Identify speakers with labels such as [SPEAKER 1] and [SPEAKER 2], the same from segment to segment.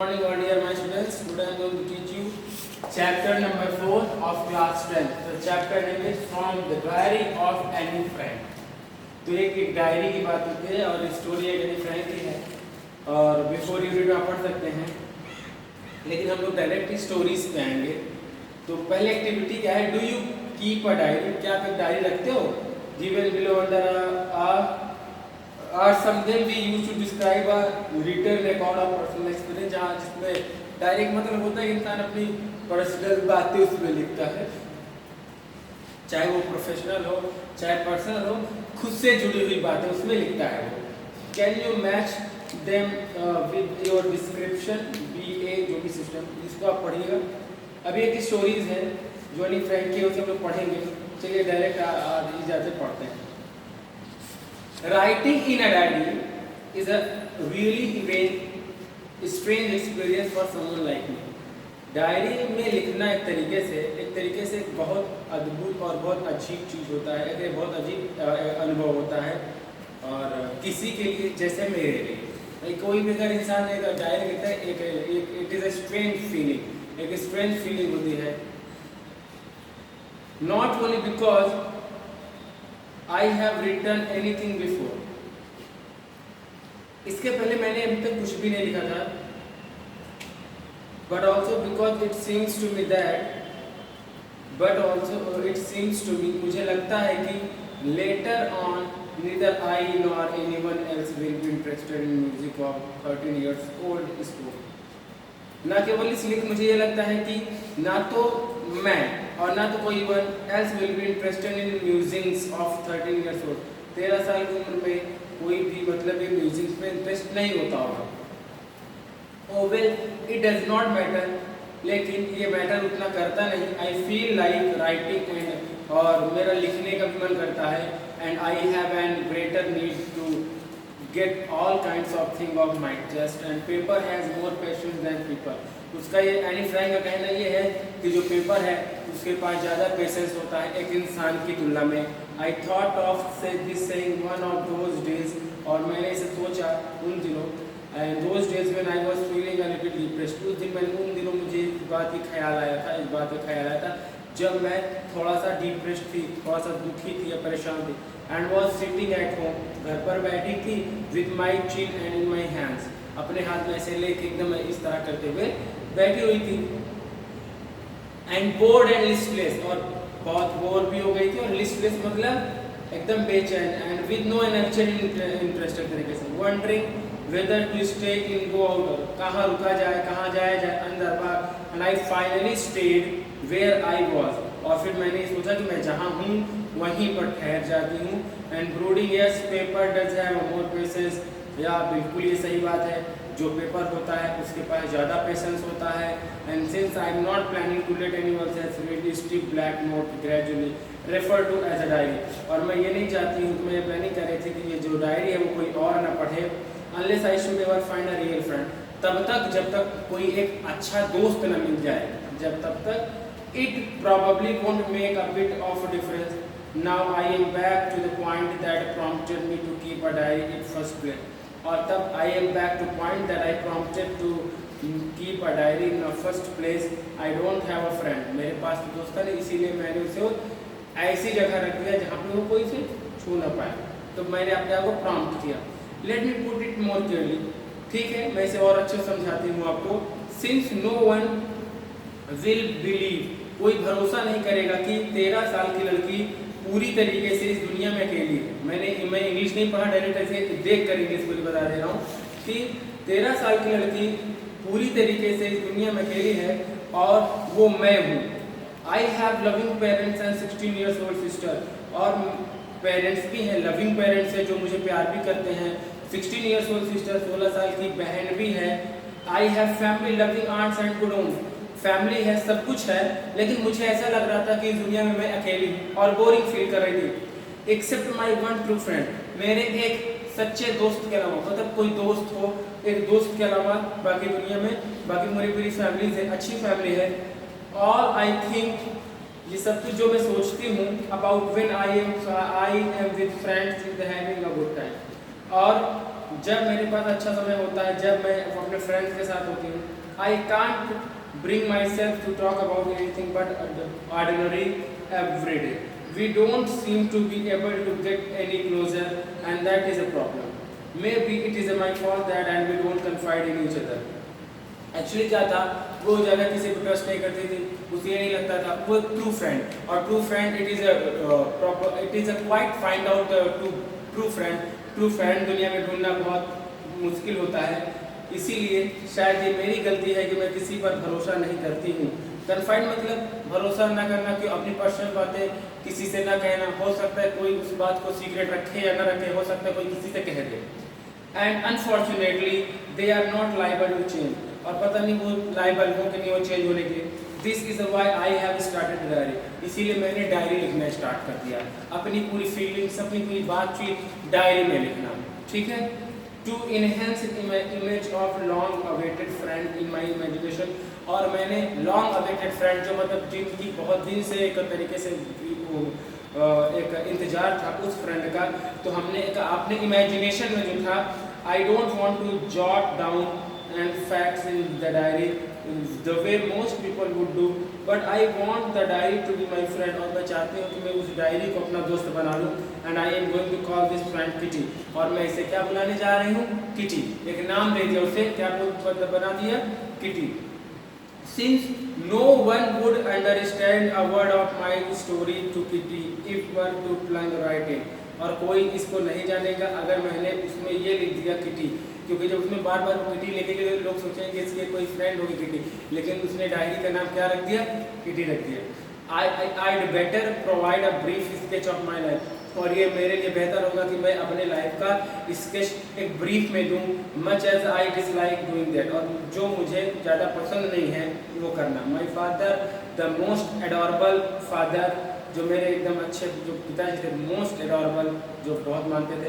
[SPEAKER 1] Good morning, all dear my students. Today I am going to teach you chapter number 4 of class 10. The chapter name is From the Diary of Annie Frank. तो एक diary की बात होती है और story Anne Frank की है और बिफोर यू रीड आप पढ़ सकते हैं, लेकिन हम लोग डायरेक्ट स्टोरीज पे आएंगे। तो पहले एक्टिविटी क्या है, do you keep a diary? क्या आप एक डायरी रखते हो? Given below under or something we use to describe a written record of personal experience, जहाँ जिसमें डायरेक्ट मतलब होता है इंसान अपनी पर्सनल बातें उसमें लिखता है, चाहे वो प्रोफेशनल हो चाहे पर्सनल हो, खुद से जुड़ी हुई बातें उसमें लिखता है वो। Can you match them with your description? BA जो भी सिस्टम, इसको आप पढ़िएगा। अभी एक स्टोरीज है जो एनी फ्रैंक की, उसे हम लोग पढ़ेंगे। चलिए डायरेक्ट आज जाते पढ़ते हैं। Writing in a diary is a really strange experience for someone like me. Diary में लिखना एक तरीके से बहुत अद्भुत और बहुत अजीब चीज़ होता है, एक बहुत अजीब अनुभव होता है। और किसी के लिए जैसे मेरे लिए, कोई भी अगर इंसान एक डायरी लिखता है, it is a strange feeling, एक स्ट्रेंज फीलिंग होती है। Not only because I have written anything before. इसके पहले मैंने अभी तक कुछ भी नहीं लिखा था, but also because it seems to me मुझे लगता है कि later on neither I nor anyone else will be interested in music of 13 years old sport. ना केवल इसलिए मुझे ये लगता है कि ना तो मैं और ना तो कोई one else will be interested in musics of 13 years old. 13 साल की उम्र में कोई भी मतलब ये म्यूजिक में इंटरेस्ट नहीं होता होगा। Oh well, it does not matter, लेकिन ये मैटर उतना करता नहीं। I feel like writing and, और मेरा लिखने का भी मन करता है। And I have an greater need to get all kinds of thing off my chest and paper has more patience than people. उसका ये एनी फ्रैंक का कहना ये है कि जो पेपर है उसके पास ज़्यादा पेशेंस होता है एक इंसान की तुलना में। I thought of this saying one of those days, और मैंने इसे सोचा उन दिनों, those days when I was feeling a little depressed. उन दिनों मुझे इस बात का ख्याल आया था जब मैं थोड़ा सा डिप्रेस्ड थी, थोड़ा सा दुखी थी या परेशान थी। And was sitting at home, घर पर बैठी थी, with my chin and in my hands, अपने हाथ में ऐसे लेके एकदम इस तरह करते हुए बैठी हुई थी। एंड बोर्ड एंड लिस्टलेस, और बहुत बोर भी हो गई थी, और लिस्टलेस मतलब एकदम बेचैन। And with no energy interested तरीके से, wondering whether to stay in go out, कहाँ रुका जाए, कहाँ जाया जाए, अंदर बाहर। And I finally stayed where I was, और फिर मैंने सोचा कि मैं जहाँ हूँ वहीं पर ठहर जाती हूँ। And brooding, yes paper does have more patience, या बिल्कुल ये सही बात है, जो पेपर होता है उसके पास ज़्यादा पेशेंस होता है। And since I am not planning to let anyone else read stiff black note gradually refer to as a diary, और मैं ये नहीं चाहती हूँ, मैं प्लानिंग कर रही थी कि ये जो डायरी है वो कोई और ना पढ़े। Unless I should ever find a real friend, तब तक जब तक कोई एक अच्छा दोस्त न मिल जाए, तब तक it probably won't make a bit of a difference. Now I am back to the point that prompted me to keep a diary in first place. और तब I am back to point that I prompted to keep a diary in the first place. I don't have a friend. मेरे पास तो दोस्त नहीं, इसीलिए मैंने उसे ऐसी जगह रख दिया जहाँ पे वो कोई से छू ना पाए। तो मैंने अपने आप को प्रॉम्प्ट किया। Let me put it more clearly. ठीक है, मैं इसे और अच्छे समझाती हूँ आपको। Since no one will believe, कोई भरोसा नहीं करेगा कि 13 साल की लड़की पूरी तरीके से इस दुनिया में अकेली है। मैं इंग्लिश नहीं पढ़ा, डायरेक्ट ऐसे देख कर इंग्लिश मुझे बता दे रहा हूँ कि 13 साल की लड़की पूरी तरीके से इस दुनिया में अकेली है, और वो मैं हूँ। I have loving parents and 16 years old sister, और पेरेंट्स भी हैं, लविंग पेरेंट्स हैं जो मुझे प्यार भी करते हैं। 16 ईयर्स ओल्ड सिस्टर, 16 साल की बहन भी है। I have family loving aunts and good home, family है, सब कुछ है, लेकिन मुझे ऐसा लग रहा था कि इस दुनिया में मैं अकेली हूँ और बोरिंग फील कर रही थी। Except my one true friend, मेरे एक सच्चे दोस्त के अलावा, मतलब कोई दोस्त हो, एक दोस्त के अलावा बाकी दुनिया में बाकी मेरी पूरी फैमिली है, अच्छी फैमिली है। ऑल आई थिंक, ये सब कुछ जो मैं सोचती हूँ about when I am with friends in the having a good time, और जब मेरे पास अच्छा समय होता है, जब मैं अपने फ्रेंड्स के साथ होती हूँ, I can't bring myself to talk about anything but ordinary every day. We don't seem to be able to get any closer, and that is a problem. Maybe it is my fault that and we don't confide in each other. Actually क्या था, वो ज़्यादा किसी को trust नहीं करती थी, उसे ये नहीं लगता था वो ट्रू फ्रेंड, और true friend it is a quite find out true friend दुनिया में ढूंढना बहुत मुश्किल होता है। इसीलिए शायद ये मेरी गलती है कि मैं किसी पर भरोसा नहीं करती हूँ। कन्फाइड मतलब भरोसा ना करना, कि अपनी पर्सनल बातें किसी से ना कहना। हो सकता है कोई उस बात को सीक्रेट रखे या ना रखे, हो सकता है कोई किसी से कह दे। And unfortunately they are not liable to change, और पता नहीं वो लाइबल हो कि नहीं वो चेंज होने के। This is why I have started diary, इसीलिए मैंने डायरी लिखना स्टार्ट कर दिया, अपनी पूरी फीलिंग्स, अपनी पूरी बातचीत डायरी में लिखना, ठीक है। To enhance image of long awaited friend in my imagination, और मैंने लॉन्ग अवेटेड फ्रेंड जो मतलब जिनकी बहुत दिन से एक तरीके से एक इंतजार था उस फ्रेंड का, तो हमने एक अपने इमेजिनेशन में जो था, I don't want to jot down and facts in the diary the way most people would do, but I want the diary to be my friend, और मैं चाहती हूँ कि मैं उस डायरी को अपना दोस्त बना लूँ। and I am going to call this friend Kitty, और मैं इसे क्या बुलाने जा रही हूँ, किटी। एक नाम दे दिया उसे, क्या मतलब बना दिया, kitty. Since no one would understand a word of my story to Kitty if one to plunge right in, और कोई इसको नहीं जानेगा अगर मैंने उसमें ये लिख दिया किटी, क्योंकि जब उसमें बार बार किटी लिखे गए लोग सोचेंगे इसके कोई फ्रेंड होगी किटी, लेकिन उसने डायरी का नाम क्या रख दिया, किटी रख दिया। I'd better provide a brief sketch of my life, और ये मेरे लिए बेहतर होगा कि मैं अपने लाइफ का स्केच एक ब्रीफ में दूं, much as I dislike doing that, और जो मुझे ज़्यादा पसंद नहीं है वो करना। My father the most adorable father, जो मेरे एकदम अच्छे जो पिताजी थे, मोस्ट एडोरेबल, जो बहुत मानते थे।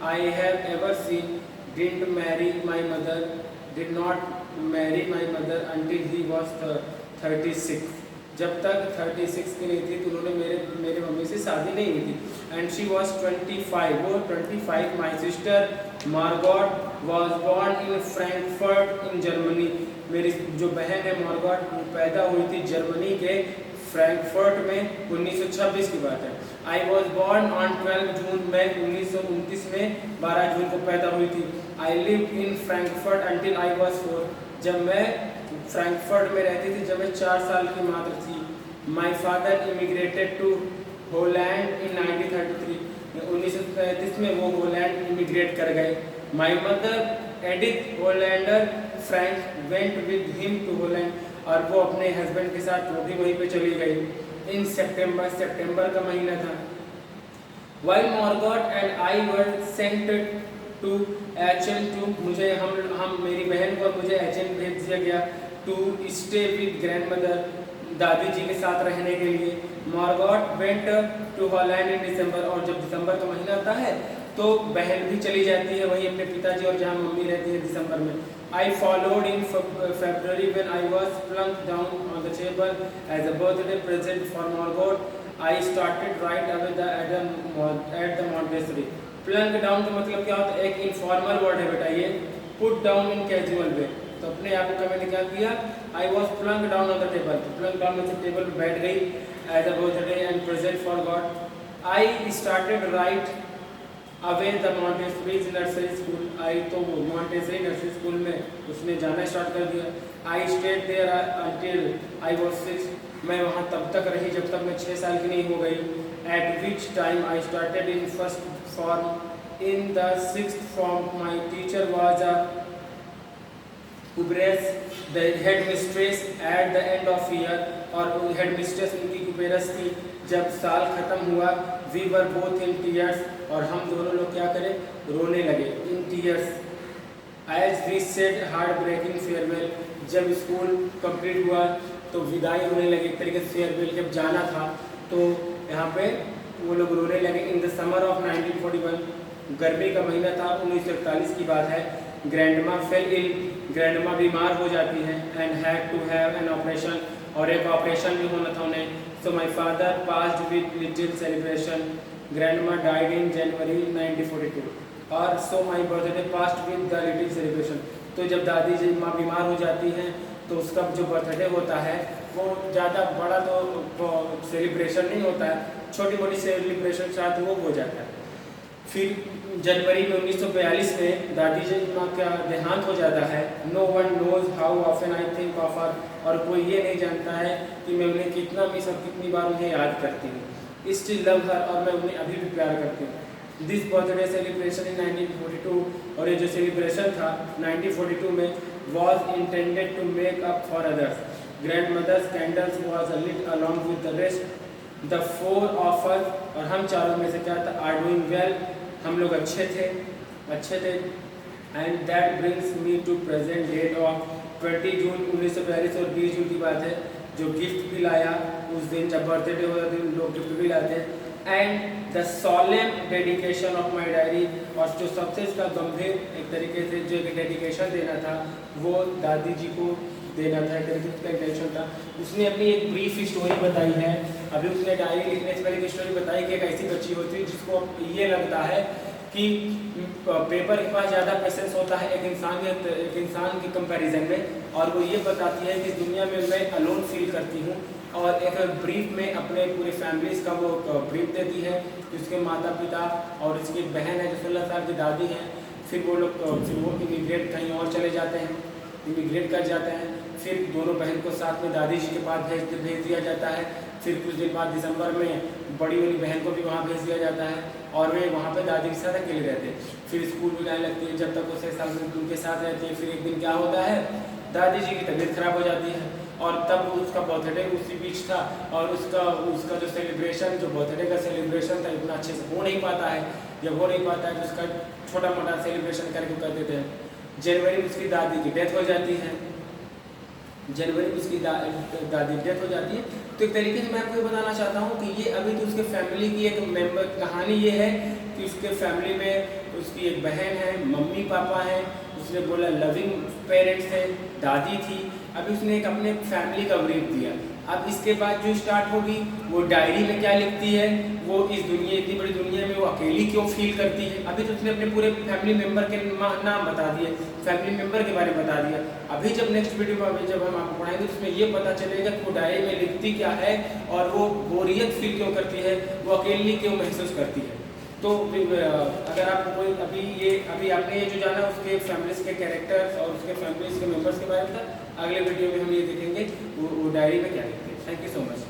[SPEAKER 1] I have ever seen didn't marry my mother, did not marry my mother until he was 36, जब तक 36 की नहीं थी तो उन्होंने मेरे मम्मी से शादी नहीं हुई थी। एंड शी वॉज 25, वो 25। My sister Margot was born in Frankfurt in Germany, मेरी जो बहन है मार्गॉट, वो पैदा हुई थी जर्मनी के फ्रैंकफर्ट में 1926 की बात है। आई वॉज बॉर्न ऑन 12 जून, मैं 1929 में 12 जून को पैदा हुई थी। I live in Frankfurt until I was 4, जब मैं फ्रैंकफर्ट में रहती थी जब मैं 4 साल की मात्र थी। My father immigrated to Holland in 1933, 1933 में वो होलैंड इमिग्रेट कर गए। My mother Edith Hollander Frank went with him to Holland, और वो अपने हस्बैंड के साथ वो भी वहीं पे चली गई। इन सितंबर का महीना था। While Margot and I were sent to Aachen too, मुझे हम मेरी बहन को मुझे एचएन भेज दिया गया टू स्टे विद ग्रैंडमदर, दादी जी के साथ रहने के लिए। मार्गॉट वेंट टू हॉलैंड इन दिसंबर, और जब दिसंबर का महीना आता है तो बहन भी चली जाती है वहीं अपने पिताजी और जहाँ मम्मी रहती है दिसंबर में। I followed in February when I was plunked down on the table as a birthday present for Margot. I started right away at the Montessori. Plunk down का मतलब क्या होता है, एक इनफॉर्मल वर्ड है बेटा ये, put down in casual way, तो अपने आप को मैंने क्या किया, I was plunked down on the table, तो plunk down में से टेबल पे बैठ गई as a birthday and present for God. I started right away the Montessori nursery school, I तो वो मॉन्टेसरी नर्सरी स्कूल में उसने जाना स्टार्ट कर दिया। I stayed there until I was 6, मैं वहाँ तब तक रही जब तक मैं 6 साल की नहीं हो गई। At which time I started in first form, in the 6th form my teacher was a Kuperus the headmistress at the end of year, और हेड मिस्ट्रेस उनकी कुबेरस थी जब साल खत्म हुआ। We were both in tears, और हम दोनों लोग क्या करें, रोने लगे, in tears. As we said heartbreaking farewell, जब स्कूल कंप्लीट हुआ तो विदाई होने लगी, एक तरीके से फेयरवेल जब जाना था तो यहाँ पे वो लोग रोने लगे। इन द समर ऑफ 1941, गर्मी का महीना था, 1941 की बात है। ग्रैंडमा फेल इल, ग्रैंडमा बीमार हो जाती है। And had to have an operation, और एक ऑपरेशन भी होना था उन्हें। So my father passed with little celebration, grandma died in January 1942। और so my birthday passed with the little celebration. तो जब दादी जी माँ बीमार हो जाती हैं तो उसका जो बर्थडे होता है वो ज़्यादा बड़ा तो सेलिब्रेशन नहीं होता है, छोटी मोटी सेलिब्रेशन साथ वो हो जाता है। फिर जनवरी में 1942 में दादी जी माँ का देहांत हो जाता है। No one knows how often I think of her, और कोई ये नहीं जानता है कि मैं उन्हें कितना मिस और कितनी बार उन्हें याद करती हूँ। स्टिल लव हर, और मैं उन्हें अभी भी प्यार करती हूँ। दिस बर्थडे सेलिब्रेशन इन 1942, और ये जो सेलिब्रेशन था 1942 में was intended to make up for others. Grandmother's candles was lit along with the rest, the four of us, और हम चारों में से क्या था, आर डूइंग वेल, हम लोग अच्छे थे। And that brings me to present date of 20 June 1942, और 20 जून की बात है, जो गिफ्ट भी लाया उस दिन जब बर्थडे होता है लोग गिफ्ट भी लाते हैं। And the सॉलेम dedication of my diary, और जो सबसे इसका गंभीर एक तरीके से जो एक डेडिकेशन देना था वो दादी जी को देना था, एक तरीके से डेडिकेशन था। उसने अपनी एक ब्रीफ स्टोरी बताई है, अभी उसने डायरी लिखने से पहले एक स्टोरी बताई कि एक ऐसी बच्ची होती है जिसको ये लगता है कि पेपर के पास ज़्यादा पेशेंस होता है एक इंसान के कंपैरिजन में, और वो ये बताती है कि दुनिया में मैं अलोन फील करती हूँ, और एक ब्रीफ में अपने पूरे फैमिलीज का वो ब्रीफ देती है कि उसके माता पिता और उसकी एक बहन है जो 16 साल की दादी हैं। फिर वो इमिग्रेट कहीं और चले जाते हैं, इमिग्रेट कर जाते हैं। फिर दोनों बहन को साथ में दादी जी के पास भेज दिया जाता है। फिर कुछ दिन बाद दिसंबर में बड़ी वाली बहन को भी वहाँ भेज दिया जाता है, और वे वहाँ पे दादी के साथ अकेले रहते हैं। फिर स्कूल भी जाने लगती है, जब तक वो 6 साल उनके साथ रहती है। फिर एक दिन क्या होता है, दादी जी की तबीयत खराब हो जाती है, और तब उसका बर्थडे उसी बीच था, और उसका जो सेलिब्रेशन, जो बर्थडे का सेलिब्रेशन था, इतना अच्छे से हो नहीं पाता है। जब हो नहीं पाता है तो उसका छोटा मोटा सेलिब्रेशन करके कर देते हैं। जनवरी में उसकी दादी की डेथ हो जाती है, जनवरी में उसकी दादी डेथ हो जाती है। तो एक तरीके से मैं आपको ये बताना चाहता हूँ कि ये अभी तो उसके फैमिली की एक मेंबर कहानी ये है कि उसके फैमिली में उसकी एक बहन है, मम्मी पापा हैं, उसने बोला लविंग पेरेंट्स हैं, दादी थी। अभी उसने एक अपने फैमिली का ब्रीफ दिया। अब इसके बाद जो स्टार्ट होगी वो डायरी में क्या लिखती है, वो इस दुनिया, इतनी बड़ी दुनिया में वो अकेली क्यों फील करती है। अभी तो उसने अपने पूरे फैमिली मेम्बर के नाम बता दिए, फैमिली मेम्बर के बारे में बता दिया। अभी जब नेक्स्ट वीडियो में अभी जब हम आपको पढ़ाएंगे तो उसमें ये पता चलेगा कि वो डायरी में लिखती क्या है, और वो बोरियत फील क्यों करती है, वो अकेली क्यों महसूस करती है। तो अगर आपको कोई अभी आपने ये जो जाना उसके फैमिलीज के कैरेक्टर्स और उसके फैमिलीज के मेंबर्स के बारे में था, अगले वीडियो में हम ये देखेंगे वो डायरी में क्या लिखते हैं। Thank you so much.